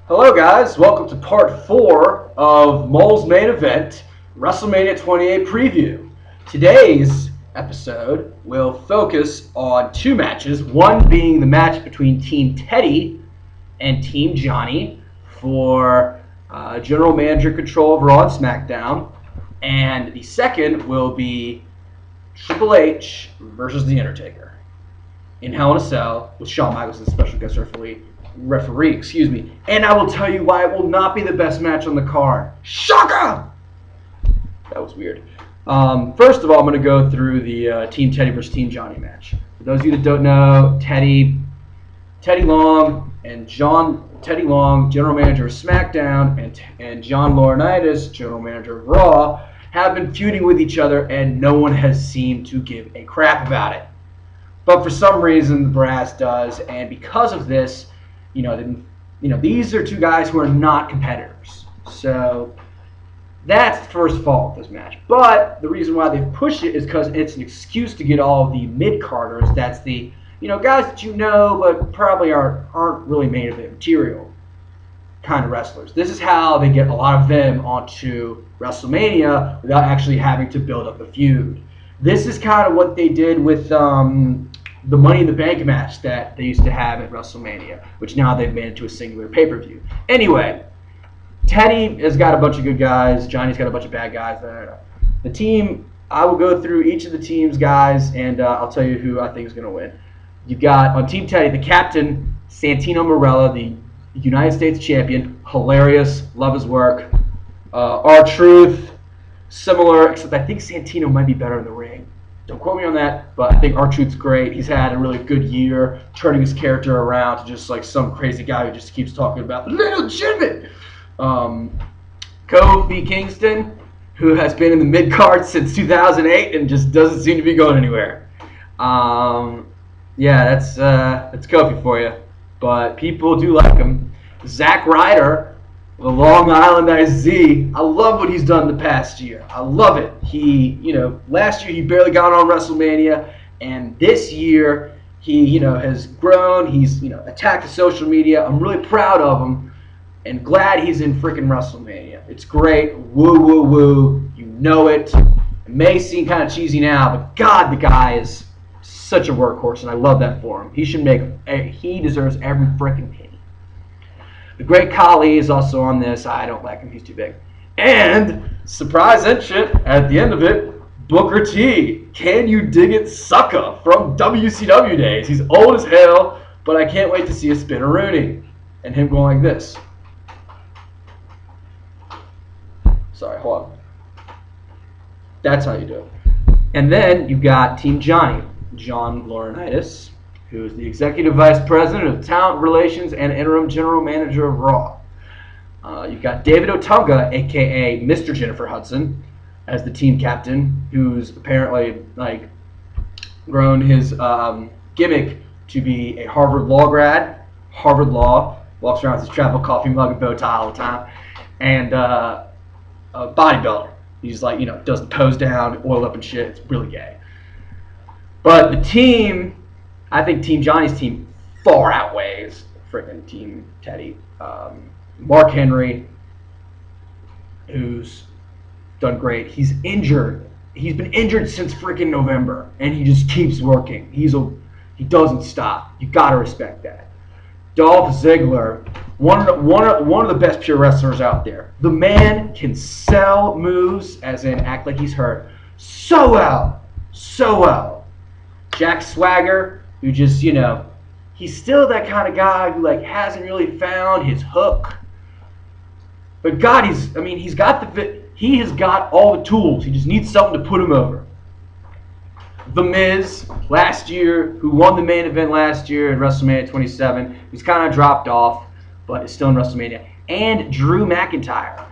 Hello, guys. Welcome to part 4 of Mole's main event, WrestleMania 28 preview. Today's episode will focus on two matches, one being the match between Team Teddy and Team Johnny for general manager control of Raw and SmackDown, and the second will be Triple H versus The Undertaker in Hell in a Cell with Shawn Michaels as special guest referee, and I will tell you why it will not be the best match on the card. Shaka! That was weird. First of all, I'm going to go through the Team Teddy versus Team Johnny match. For those of you that don't know, Teddy Long, general manager of SmackDown, and John Laurinaitis, general manager of Raw, have been feuding with each other, and no one has seemed to give a crap about it. But for some reason, the brass does, and because of this, these are two guys who are not competitors. So that's the first fault of this match. But the reason why they push it is because it's an excuse to get all of the mid-carders. That's the guys that but probably aren't really main event material kind of wrestlers. This is how they get a lot of them onto WrestleMania without actually having to build up a feud. This is kind of what they did with the Money in the Bank match that they used to have at WrestleMania, which now they've made into a singular pay-per-view. Anyway, Teddy has got a bunch of good guys. Johnny's got a bunch of bad guys. The team, I will go through each of the team's guys, and I'll tell you who I think is going to win. You've got, on Team Teddy, the captain, Santino Marella, the United States champion. Hilarious. Love his work. R-Truth, similar, except I think Santino might be better in the ring. Don't quote me on that, but I think R-Truth's great. He's had a really good year turning his character around to just like some crazy guy who just keeps talking about legitimate. Kofi Kingston, who has been in the mid-card since 2008 and just doesn't seem to be going anywhere. That's Kofi for you. But people do like him. Zack Ryder, the Long Island IZ, I love what he's done the past year. I love it. Last year he barely got on WrestleMania, and this year he, has grown. He's, attacked the social media. I'm really proud of him, and glad he's in freaking WrestleMania. It's great. Woo, woo, woo. You know it. It may seem kind of cheesy now, but God, the guy is such a workhorse, and I love that for him. He deserves every freaking penny. The Great Khali is also on this. I don't like him. He's too big. And, surprise entrant at the end of it, Booker T. Can you dig it, sucker, from WCW days. He's old as hell, but I can't wait to see a spin-a-rooney. And him going like this. Sorry, hold on. That's how you do it. And then you've got Team Johnny, John Laurinaitis, who is the Executive Vice President of Talent Relations and Interim General Manager of Raw. You've got David Otunga, a.k.a. Mr. Jennifer Hudson, as the team captain, who's apparently grown his gimmick to be a Harvard Law grad. Harvard Law, walks around with his travel coffee mug and bow tie all the time, and a bodybuilder. He's does the pose down, oiled up and shit. It's really gay. But the team, I think Team Johnny's team far outweighs freaking Team Teddy. Mark Henry, who's done great. He's injured. He's been injured since freaking November, and he just keeps working. He doesn't stop. You gotta respect that. Dolph Ziggler, one of the best pure wrestlers out there. The man can sell moves, as in act like he's hurt, so well. Jack Swagger, who just, he's still that kind of guy who hasn't really found his hook. But God, he's got the fit. He has got all the tools. He just needs something to put him over. The Miz, last year, who won the main event last year in WrestleMania 27. He's kind of dropped off, but is still in WrestleMania. And Drew McIntyre.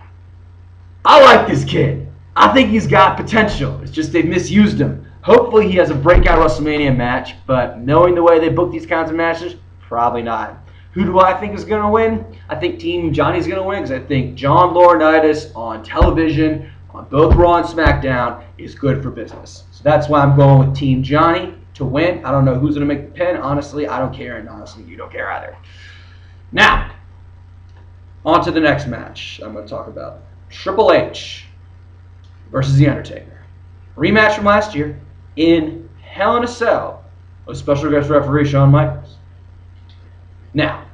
I like this kid. I think he's got potential. It's just they've misused him. Hopefully he has a breakout WrestleMania match, but knowing the way they book these kinds of matches, probably not. Who do I think is going to win? I think Team Johnny's going to win because I think John Laurinaitis on television, on both Raw and SmackDown, is good for business. So that's why I'm going with Team Johnny to win. I don't know who's going to make the pin. Honestly, I don't care, and honestly, you don't care either. Now, On to the next match I'm going to talk about. Triple H versus The Undertaker. Rematch from last year in Hell in a Cell with special guest referee Shawn Michaels. Now,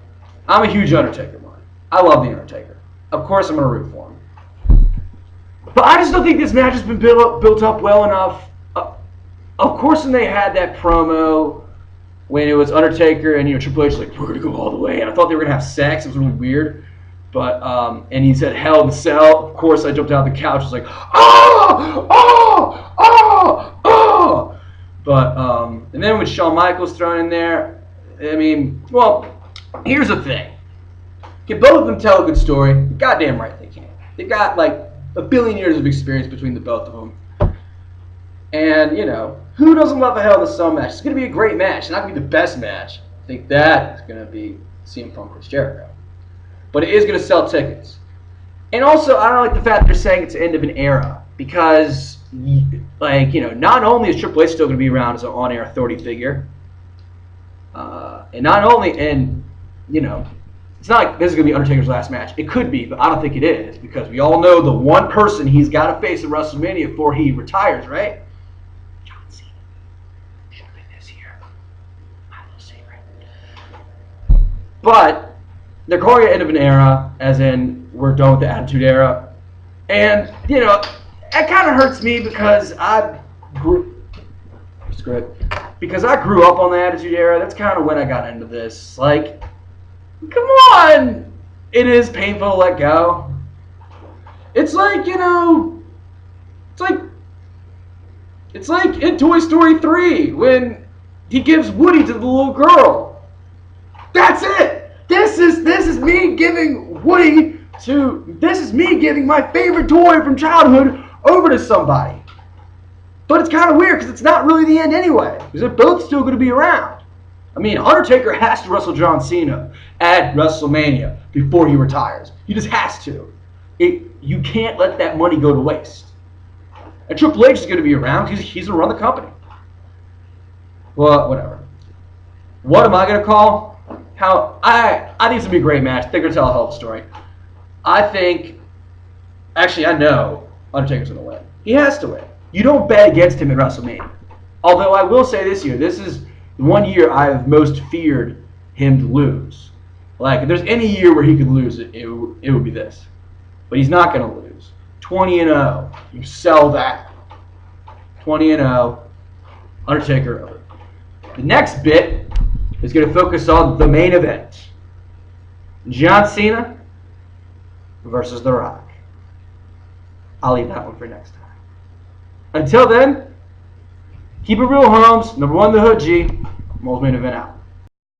I'm a huge Undertaker fan. I love The Undertaker. Of course I'm going to root for him. But I just don't think this match has been built up well enough. Of course, when they had that promo when it was Undertaker and Triple H like, we're going to go all the way. And I thought they were going to have sex. It was really weird. But, and he said, Hell in the Cell. Of course, I jumped out of the couch. I was like, oh, oh, oh, oh. But, and then with Shawn Michaels thrown in there, I mean, well, here's the thing. Can both of them tell a good story? Goddamn right they can. They've got like a billion years of experience between the both of them. And, who doesn't love a Hell in a Cell match? It's going to be a great match. It's not going to be the best match. I think that is going to be CM Punk Chris Jericho. But it is going to sell tickets. And also, I don't like the fact that they're saying it's the end of an era. Because, not only is Triple H still going to be around as an on-air authority figure, and not only, it's not like this is going to be Undertaker's last match. It could be, but I don't think it is. Because we all know the one person he's got to face at WrestleMania before he retires, right? John Cena. Should have been this year. My little secret. But they're calling it end of an era, as in we're done with the Attitude Era. And, it kind of hurts me because I grew up on the Attitude Era. That's kind of when I got into this. Like, come on! It is painful to let go. It's like, it's like in Toy Story 3 when he gives Woody to the little girl. That's it! This is me giving this is me giving my favorite toy from childhood over to somebody. But it's kind of weird because it's not really the end anyway. Because they're both still going to be around. I mean, Undertaker has to wrestle John Cena at WrestleMania before he retires. He just has to. You can't let that money go to waste. And Triple H is going to be around because he's going to run the company. Well, whatever. What am I going to call? I think it's going to be a great match. They're going to tell a hell of a story. I know Undertaker's going to win. He has to win. You don't bet against him at WrestleMania. Although I will say this year, this is the one year I've most feared him to lose. Like, if there's any year where he could lose, it would be this. But he's not going to lose. 20-0. You sell that. 20-0. Undertaker over. The next bit is going to focus on the main event. John Cena versus The Rock. I'll leave that one for next time. Until then, keep it real, Holmes. Number one, the Hood G. Mole's Main Event out.